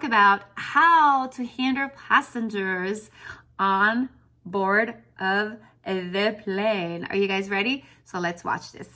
About how to handle passengers on board of the plane. Are you guys ready? So let's watch this.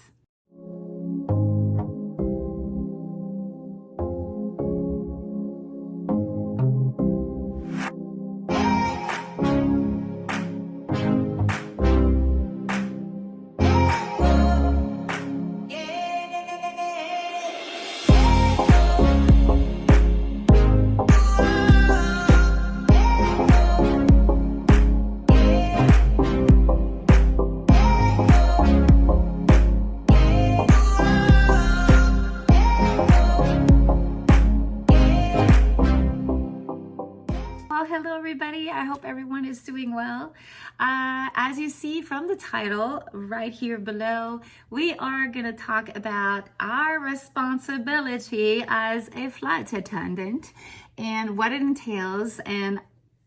Hello everybody, I hope everyone is doing well. As you see from the title right here below, we are going to talk about our responsibility as a flight attendant and what it entails. And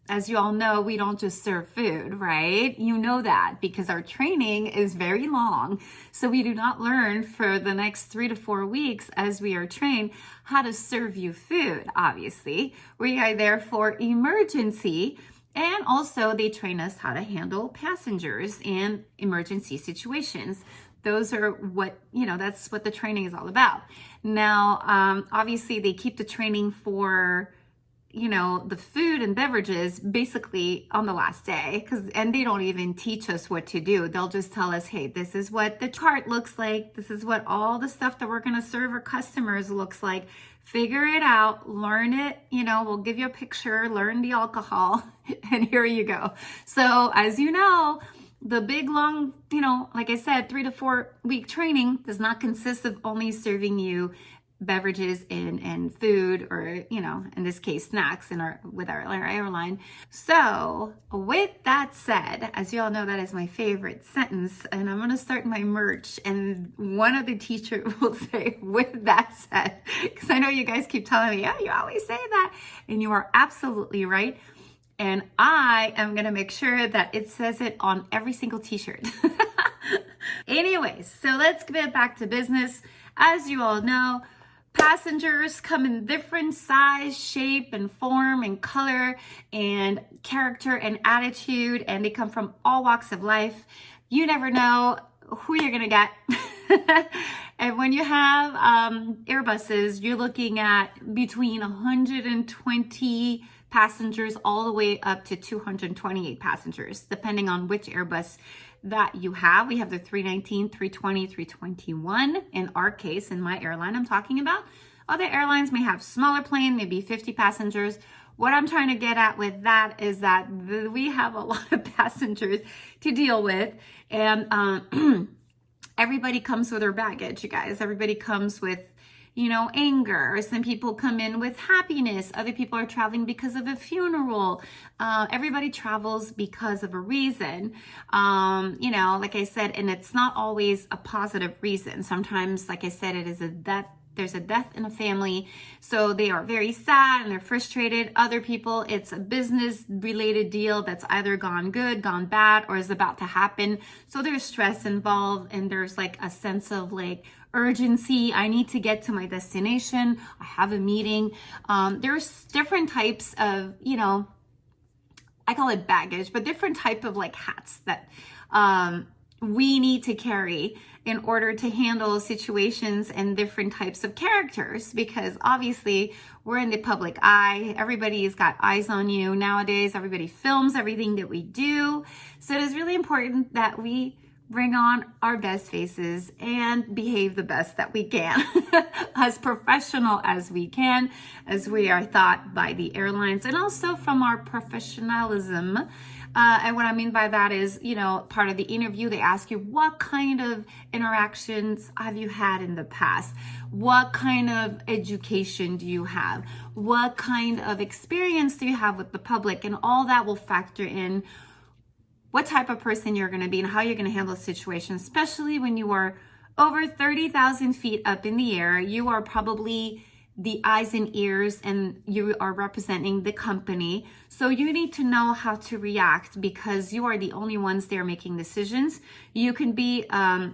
as you all know, we don't just serve food, right? You know that because our training is very long. So we do not learn for the next 3 to 4 weeks as we are trained how to serve you food, obviously. We are there for emergency. And also they train us how to handle passengers in emergency situations. Those are what, that's what the training is all about. Now, obviously they keep the training for the food and beverages basically on the last day, and they don't even teach us what to do. They'll just tell us, hey, this is what the chart looks like. This is what all the stuff that we're going to serve our customers looks like. Figure it out, learn it, we'll give you a picture, learn the alcohol, and here you go. So as you know, the big long, like I said, 3 to 4 week training does not consist of only serving you beverages and food, or in this case snacks with our airline. So with that said, as you all know, that is my favorite sentence, and I'm going to start my merch, and one of the teachers will say, with that said, because I know you guys keep telling me, yeah, you always say that, and you are absolutely right. And I am going to make sure that it says it on every single t-shirt. Anyways, so let's get back to business. As you all know, passengers come in different size, shape, and form, and color, and character, and attitude, and they come from all walks of life. You never know who you're gonna get. And when you have Airbuses, you're looking at between 120 passengers all the way up to 228 passengers, depending on which Airbus that you have. We have the 319, 320, 321 in our case, in my airline I'm talking about. Other airlines may have smaller plane, maybe 50 passengers. What I'm trying to get at with that is that we have a lot of passengers to deal with, and everybody comes with their baggage, you guys. Everybody comes with anger. Some people come in with happiness. Other people are traveling because of a funeral. Everybody travels because of a reason. Like I said, and it's not always a positive reason. Sometimes, like I said, it is a death. There's a death in a family, so they are very sad and they're frustrated. Other people, it's a business related deal that's either gone good, gone bad, or is about to happen. So there's stress involved, and there's like a sense of like urgency. I need to get to my destination. I have a meeting. There's different types of, I call it baggage, but different type of like hats that we need to carry in order to handle situations and different types of characters, because obviously we're in the public eye. Everybody's got eyes on you nowadays. Everybody films everything that we do. So it is really important that we bring on our best faces and behave the best that we can, as professional as we can, as we are thought by the airlines, and also from our professionalism. And what I mean by that is, part of the interview, they ask you, what kind of interactions have you had in the past? What kind of education do you have? What kind of experience do you have with the public? And all that will factor in what type of person you're going to be and how you're going to handle a situation, especially when you are over 30,000 feet up in the air. You are probably the eyes and ears, and you are representing the company. So you need to know how to react, because you are the only ones there making decisions. You can be a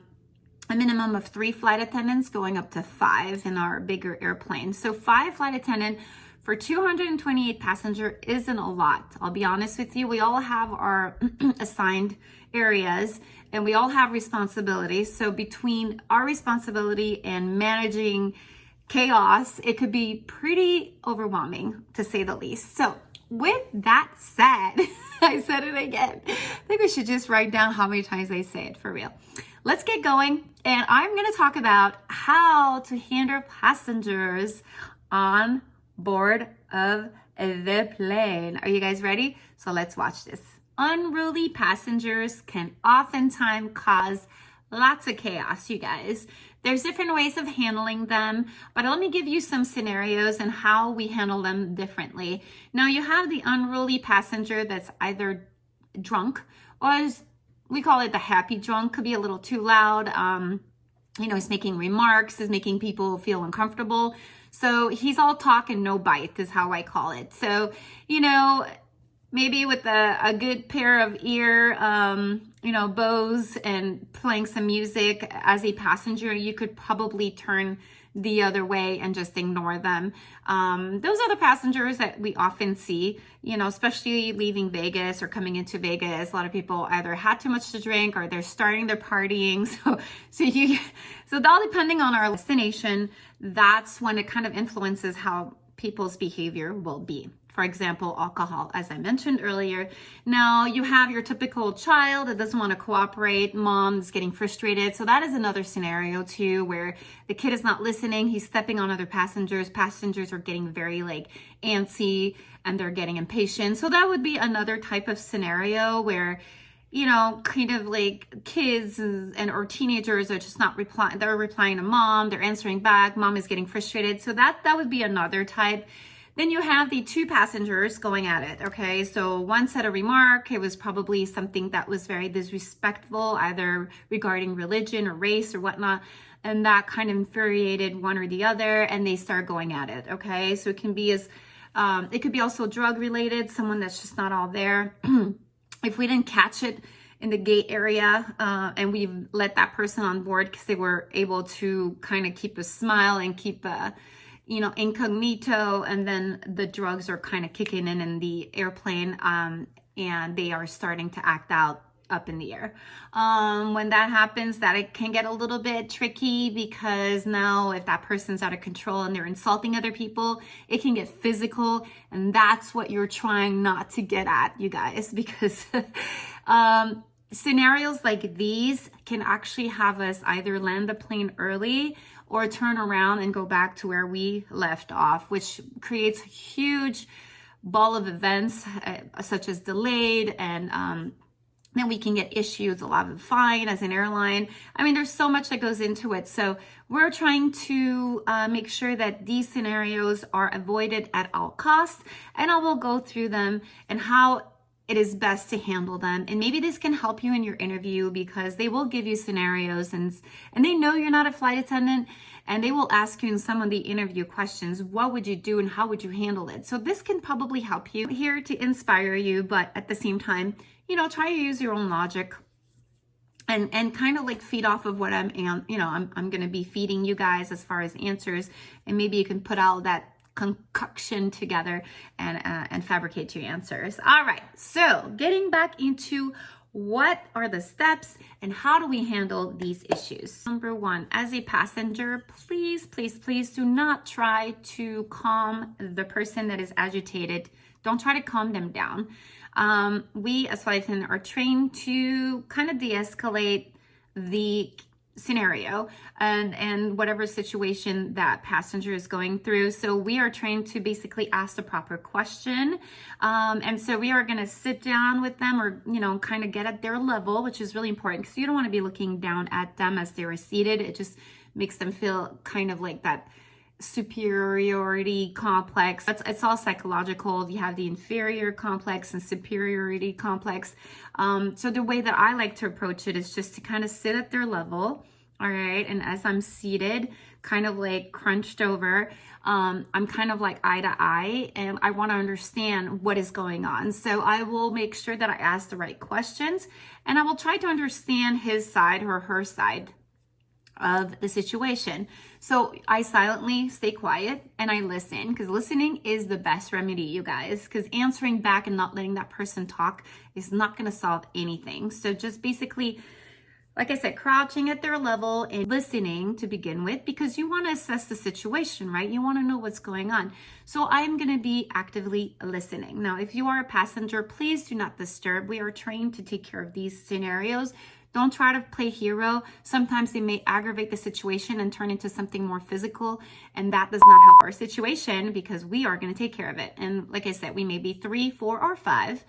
minimum of 3 flight attendants going up to 5 in our bigger airplanes. So 5 flight attendants for 228 passenger isn't a lot. I'll be honest with you. We all have our assigned areas and we all have responsibilities. So between our responsibility and managing chaos, it could be pretty overwhelming, to say the least. So with that said, I said it again. I think we should just write down how many times I say it for real. Let's get going. And I'm going to talk about how to handle passengers on board of the plane. Are you guys ready? So let's watch this. Unruly passengers can oftentimes cause lots of chaos, you guys. There's different ways of handling them, but let me give you some scenarios and how we handle them differently. Now, you have the unruly passenger that's either drunk or we call it the happy drunk, could be a little too loud. He's making remarks, is making people feel uncomfortable. So he's all talk and no bite is how I call it. So, maybe with a good pair of ear, bows and playing some music as a passenger, you could probably turn the other way and just ignore them. Those are the passengers that we often see, especially leaving Vegas or coming into Vegas. A lot of people either had too much to drink or they're starting their partying. So all depending on our destination, that's when it kind of influences how people's behavior will be. For example, alcohol, as I mentioned earlier. Now you have your typical child that doesn't want to cooperate, mom is getting frustrated. So that is another scenario too, where the kid is not listening, he's stepping on other passengers. Passengers are getting very antsy and they're getting impatient. So that would be another type of scenario where, kids or teenagers are just not replying. They're replying to mom, they're answering back, mom is getting frustrated. So that would be another type. Then you have the two passengers going at it, okay? So one said a remark. It was probably something that was very disrespectful, either regarding religion or race or whatnot. And that kind of infuriated one or the other, and they start going at it, okay? So it can be it could be also drug related, someone that's just not all there. If we didn't catch it in the gate area and we let that person on board because they were able to kind of keep a smile and keep incognito, and then the drugs are kind of kicking in the airplane and they are starting to act out up in the air. When that happens, that it can get a little bit tricky, because now if that person's out of control and they're insulting other people, it can get physical, and that's what you're trying not to get at, you guys, because scenarios like these can actually have us either land the plane early or turn around and go back to where we left off, which creates a huge ball of events such as delayed, and then we can get issues, a lot of fine as an airline. I mean, there's so much that goes into it. So we're trying to make sure that these scenarios are avoided at all costs, and I will go through them and how it is best to handle them. And maybe this can help you in your interview, because they will give you scenarios and they know you're not a flight attendant, and they will ask you in some of the interview questions, what would you do and how would you handle it? So this can probably help you. I'm here to inspire you, but at the same time, try to use your own logic and kind of feed off of what I'm going to be feeding you guys as far as answers, and maybe you can put all that concoction together and fabricate your answers. All right, so getting back into what are the steps and how do we handle these issues. Number one, as a passenger, please do not try to calm the person that is agitated. Don't try to calm them down. We as flight attendants are trained to kind of de-escalate the scenario and whatever situation that passenger is going through. So we are trained to basically ask the proper question. And so we are going to sit down with them, or, kind of get at their level, which is really important, because you don't want to be looking down at them as they are seated. It just makes them feel kind of like that superiority complex. It's all psychological. You have the inferior complex and superiority complex. So the way that I like to approach it is just to kind of sit at their level. All right. And as I'm seated, kind of crunched over, I'm kind of eye to eye, and I want to understand what is going on. So I will make sure that I ask the right questions, and I will try to understand his side or her side of the situation. So I silently stay quiet and I listen, because listening is the best remedy, you guys, because answering back and not letting that person talk is not going to solve anything. So just basically, like I said, crouching at their level and listening to begin with, because you want to assess the situation, right? You want to know what's going on. So I'm going to be actively listening. Now, if you are a passenger, please do not disturb. We are trained to take care of these scenarios. Don't try to play hero. Sometimes they may aggravate the situation and turn into something more physical, and that does not help our situation, because we are going to take care of it. And like I said, we may be 3, 4, or 5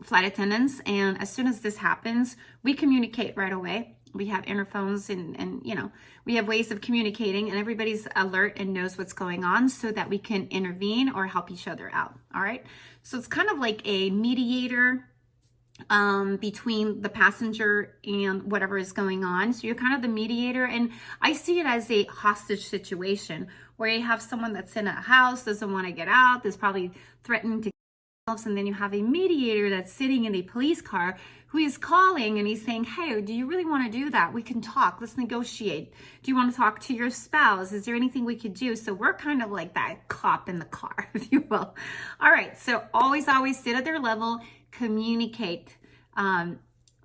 flight attendants, and as soon as this happens, we communicate right away. We have interphones and you know, we have ways of communicating, and everybody's alert and knows what's going on so that we can intervene or help each other out. All right. So it's kind of like a mediator between the passenger and whatever is going on. So you're kind of the mediator, and I see it as a hostage situation where you have someone that's in a house, doesn't want to get out, is probably threatening to kill themselves, and then you have a mediator that's sitting in a police car who is calling and he's saying, hey, do you really want to do that? We can talk, let's negotiate. Do you want to talk to your spouse? Is there anything we could do? So we're kind of like that cop in the car, if you will. All right, so always sit at their level, communicate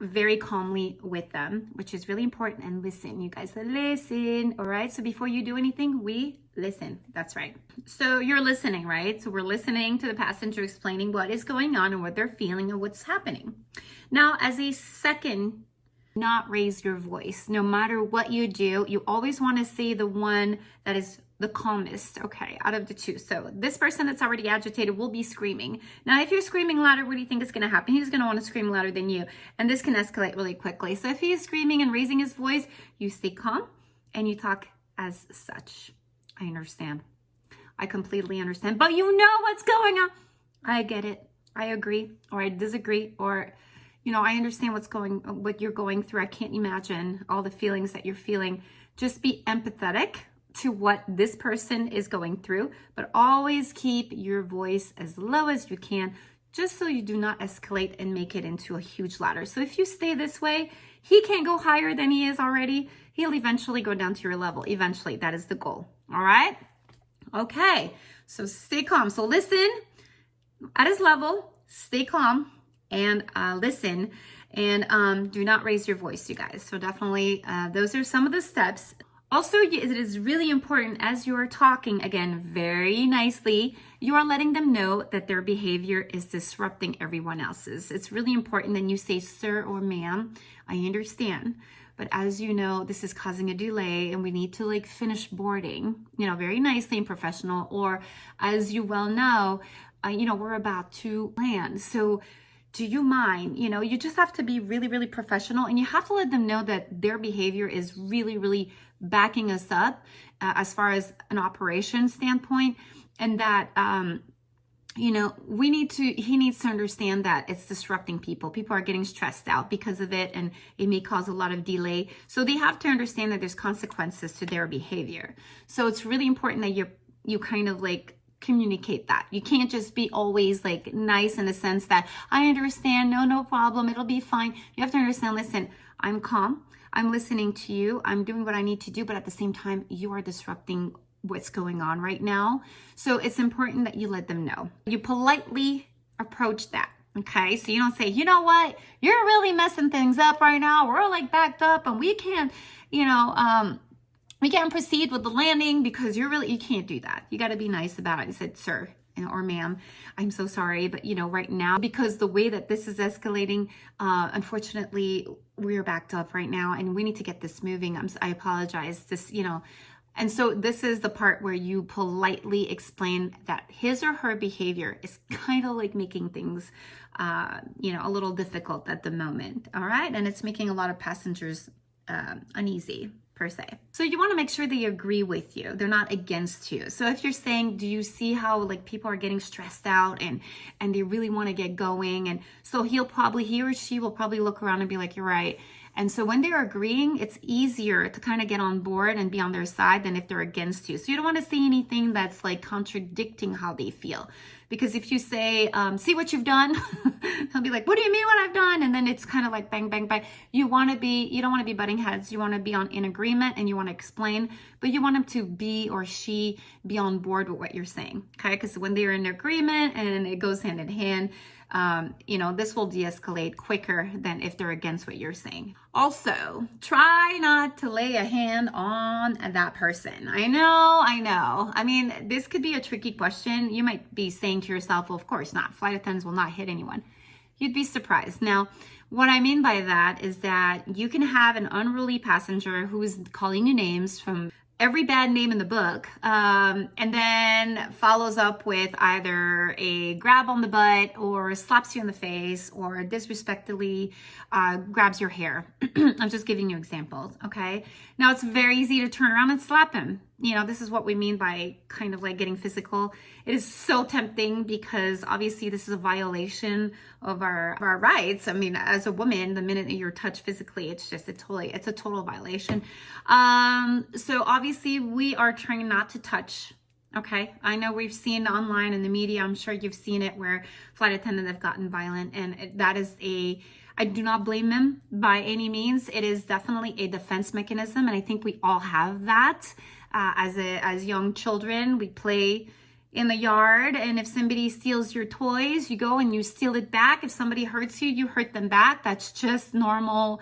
very calmly with them, which is really important, and listen. You guys listen. All right, so before you do anything, we listen. That's right. So you're listening, right? So we're listening to the passenger explaining what is going on and what they're feeling and what's happening. Now, as a second, not raise your voice. No matter what you do, you always want to say the one that is the calmest, okay, out of the two. So this person that's already agitated will be screaming. Now, if you're screaming louder, what do you think is going to happen? He's going to want to scream louder than you, and this can escalate really quickly. So if he is screaming and raising his voice, you stay calm and you talk as such. I understand. I completely understand, but you know what's going on. I get it. I agree, or I disagree, or you know, I understand what you're going through. I can't imagine all the feelings that you're feeling. Just be empathetic to what this person is going through, but always keep your voice as low as you can, just so you do not escalate and make it into a huge ladder. So if you stay this way, he can't go higher than he is already. He'll eventually go down to your level. Eventually, that is the goal. All right? Okay, so stay calm. So listen at his level, stay calm, and listen, and do not raise your voice, you guys. So definitely, those are some of the steps. Also, it is really important as you are talking, again, very nicely, you are letting them know that their behavior is disrupting everyone else's. It's really important that you say, sir or ma'am, I understand, but as you know, this is causing a delay and we need to like finish boarding, you know, very nicely and professional. Or as you well know, you know, we're about to land. So do you mind? You know, you just have to be really, really professional, and you have to let them know that their behavior is really, really backing us up as far as an operation standpoint, and that, you know, he needs to understand that it's disrupting people. People are getting stressed out because of it, and it may cause a lot of delay. So they have to understand that there's consequences to their behavior. So it's really important that you kind of like communicate that. You can't just be always like nice in the sense that I understand, no problem, it'll be fine. You have to understand, listen, I'm calm, I'm listening to you, I'm doing what I need to do, but at the same time, you are disrupting what's going on right now. So it's important that you let them know. You politely approach that. Okay, so you don't say, you know what, you're really messing things up right now. We're like backed up and we can't, you know, we can't proceed with the landing because you can't do that. You got to be nice about it. I said, sir or ma'am, I'm so sorry, but you know, right now, because the way that this is escalating, unfortunately, we're backed up right now and we need to get this moving. I apologize. This, you know, and so this is the part where you politely explain that his or her behavior is kind of like making things, you know, a little difficult at the moment. All right. And it's making a lot of passengers uneasy, per se. So you want to make sure they agree with you. They're not against you. So if you're saying, do you see how like people are getting stressed out and they really want to get going? And so he or she will probably look around and be like, you're right. And so when they're agreeing, it's easier to kind of get on board and be on their side than if they're against you. So you don't want to say anything that's like contradicting how they feel. Because if you say, see what you've done, he'll be like, what do you mean what I've done? And then it's kind of like bang, bang, bang. You don't want to be butting heads. You want to be in agreement, and you want to explain, but you want him to be, or she be on board with what you're saying. Okay. Because when they're in agreement and it goes hand in hand, this will de-escalate quicker than if they're against what you're saying. Also, try not to lay a hand on that person. I know. I mean, this could be a tricky question. You might be saying to yourself, well, of course not. Flight attendants will not hit anyone. You'd be surprised. Now, what I mean by that is that you can have an unruly passenger who is calling you names from every bad name in the book, and then follows up with either a grab on the butt, or slaps you in the face, or disrespectfully grabs your hair. I'm just giving you examples, okay? Now, it's very easy to turn around and slap him. This is what we mean by kind of like getting physical. It is so tempting, because obviously this is a violation of our rights. I mean, as a woman, the minute that you're touched physically, it's a total violation. So obviously we are trying not to touch. Okay, I know we've seen online in the media, I'm sure you've seen it, where flight attendants have gotten violent, and that is I do not blame them by any means. It is definitely a defense mechanism, and I think we all have that. As young children, we play in the yard, and if somebody steals your toys, you go and you steal it back. If somebody hurts you, you hurt them back. That's just normal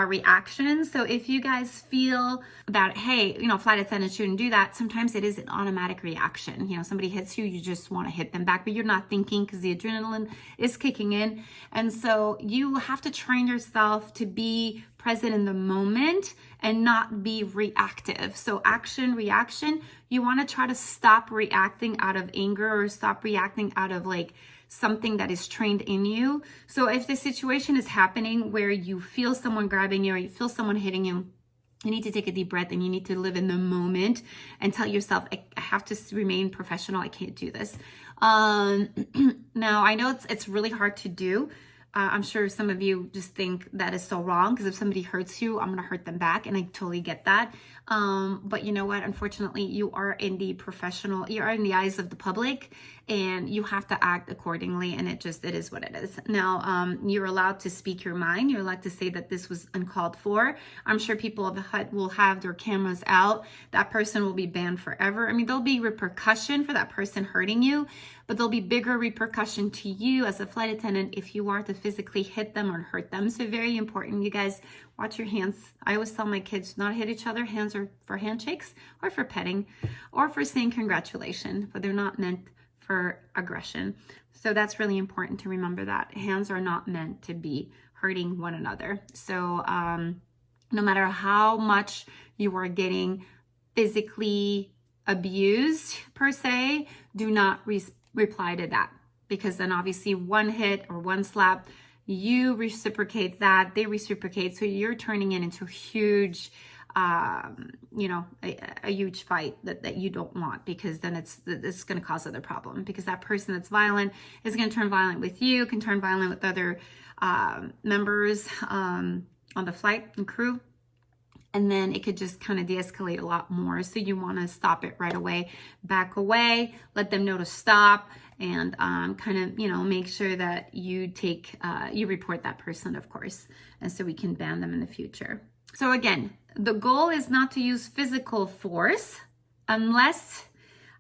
reaction. So if you guys feel that, hey, flight attendants shouldn't do that, sometimes it is an automatic reaction. Somebody hits you, you just want to hit them back, but you're not thinking, because the adrenaline is kicking in. And so you have to train yourself to be present in the moment and not be reactive. So action, reaction, you want to try to stop reacting out of anger, or stop reacting out of like something that is trained in you. So if the situation is happening where you feel someone grabbing you, or you feel someone hitting you, you need to take a deep breath, and you need to live in the moment and tell yourself, I have to remain professional. I can't do this. Now, I know it's really hard to do. I'm sure some of you just think that is so wrong, because if somebody hurts you, I'm going to hurt them back. And I totally get that. But you know what? Unfortunately, you are in the eyes of the public, and you have to act accordingly. And it is what it is. Now, you're allowed to speak your mind. You're allowed to say that this was uncalled for. I'm sure people of the hut will have their cameras out. That person will be banned forever. I mean, there'll be repercussion for that person hurting you, but there'll be bigger repercussion to you as a flight attendant if you are to physically hit them or hurt them. So very important, you guys, watch your hands. I always tell my kids not to hit each other. Hands are for handshakes, or for petting, or for saying congratulations, but they're not meant for aggression. So that's really important to remember, that hands are not meant to be hurting one another. So no matter how much you are getting physically abused per se, do not reply to that, because then obviously one hit or one slap, you reciprocate that, they reciprocate, so you're turning it into a huge a huge fight that you don't want, because then it's going to cause other problem, because that person that's violent is going to turn violent with you, can turn violent with other members on the flight and crew. And then it could just kind of de-escalate a lot more. So you want to stop it right away, back away, let them know to stop, and kind of, make sure that you report that person, of course, and so we can ban them in the future. So again, the goal is not to use physical force unless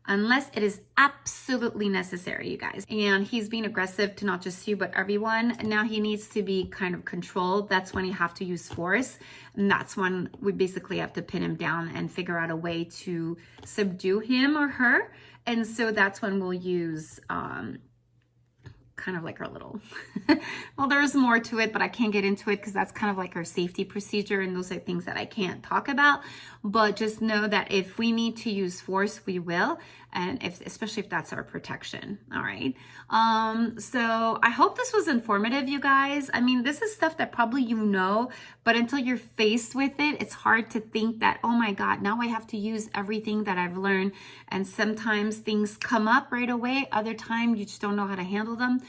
it is absolutely necessary, you guys. And he's being aggressive to not just you, but everyone. Now he needs to be kind of controlled. That's when you have to use force. And that's when we basically have to pin him down and figure out a way to subdue him or her. And so that's when we'll use kind of like our little, well, there's more to it, but I can't get into it because that's kind of like our safety procedure, and those are things that I can't talk about. But just know that if we need to use force, we will, and especially if that's our protection. All right. So I hope this was informative, you guys. I mean, this is stuff that probably but until you're faced with it, it's hard to think that, oh my God, now I have to use everything that I've learned. And sometimes things come up right away. Other time you just don't know how to handle them.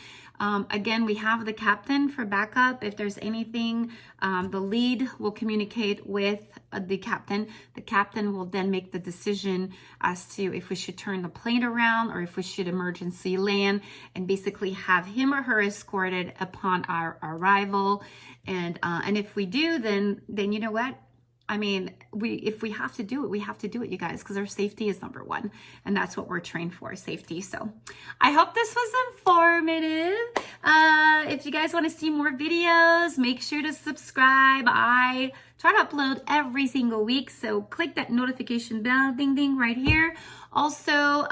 Again, we have the captain for backup. If there's anything, the lead will communicate with the captain. The captain will then make the decision as to if we should turn the plane around or if we should emergency land, and basically have him or her escorted upon our arrival. And if we do, then you know what? I mean, if we have to do it, we have to do it, you guys, because our safety is number one. And that's what we're trained for, safety. So I hope this was informative. If you guys want to see more videos, make sure to subscribe. I try to upload every single week. So click that notification bell, ding, ding, right here. Also,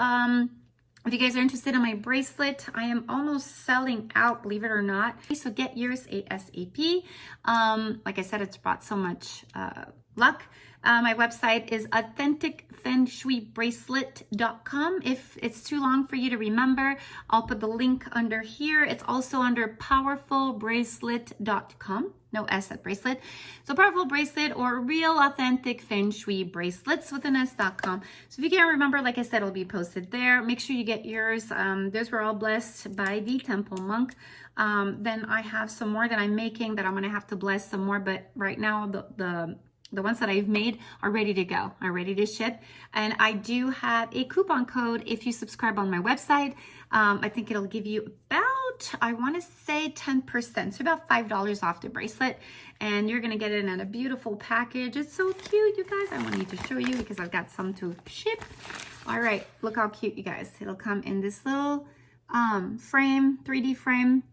if you guys are interested in my bracelet, I am almost selling out, believe it or not. So get yours ASAP. Like I said, it's brought so much luck. My website is authenticfengshuibracelet.com. If it's too long for you to remember, I'll put the link under here. It's also under powerfulbracelet.com. No S at bracelet. So powerful bracelet or real authentic feng shui bracelets with an S.com. So if you can't remember, like I said, it'll be posted there. Make sure you get yours. Those were all blessed by the temple monk. Then I have some more that I'm making that I'm going to have to bless some more. But right now, the ones that I've made are ready to go, are ready to ship. And I do have a coupon code if you subscribe on my website. I think it'll give you about, I want to say 10%, so about $5 off the bracelet. And you're going to get it in a beautiful package. It's so cute, you guys. I wanted to show you because I've got some to ship. All right, look how cute, you guys. It'll come in this little frame, 3D frame,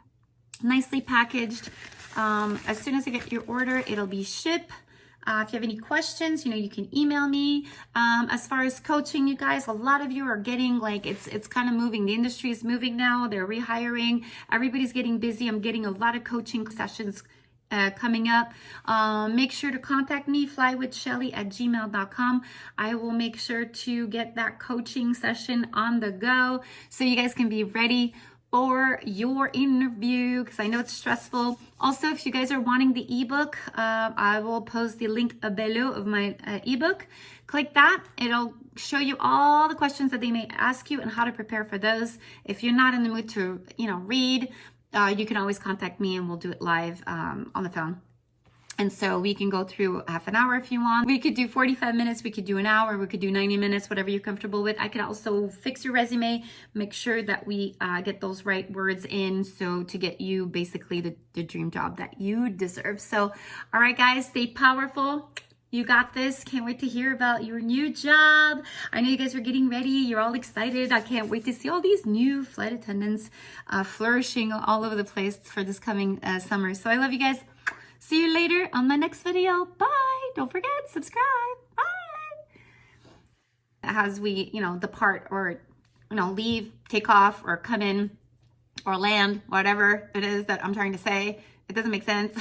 nicely packaged. As soon as I get your order, it'll be shipped. If you have any questions, you can email me. As far as coaching, you guys, a lot of you are getting it's kind of moving. The industry is moving now. They're rehiring. Everybody's getting busy. I'm getting a lot of coaching sessions coming up. Make sure to contact me, flywithshelly@gmail.com. I will make sure to get that coaching session on the go so you guys can be ready for your interview, because I know it's stressful. Also, if you guys are wanting the ebook, I will post the link below of my ebook. Click that. It'll show you all the questions that they may ask you and how to prepare for those. If you're not in the mood to, read, you can always contact me and we'll do it live on the phone. And so we can go through half an hour if you want. We could do 45 minutes, we could do an hour, we could do 90 minutes, whatever you're comfortable with. I can also fix your resume, make sure that we get those right words in, so to get you basically the dream job that you deserve. So, all right, guys, stay powerful. You got this. Can't wait to hear about your new job. I know you guys are getting ready. You're all excited. I can't wait to see all these new flight attendants flourishing all over the place for this coming summer. So I love you guys. See you later on my next video. Bye. Don't forget, subscribe. Bye. As we, depart or, leave, take off, or come in, or land, whatever it is that I'm trying to say. It doesn't make sense.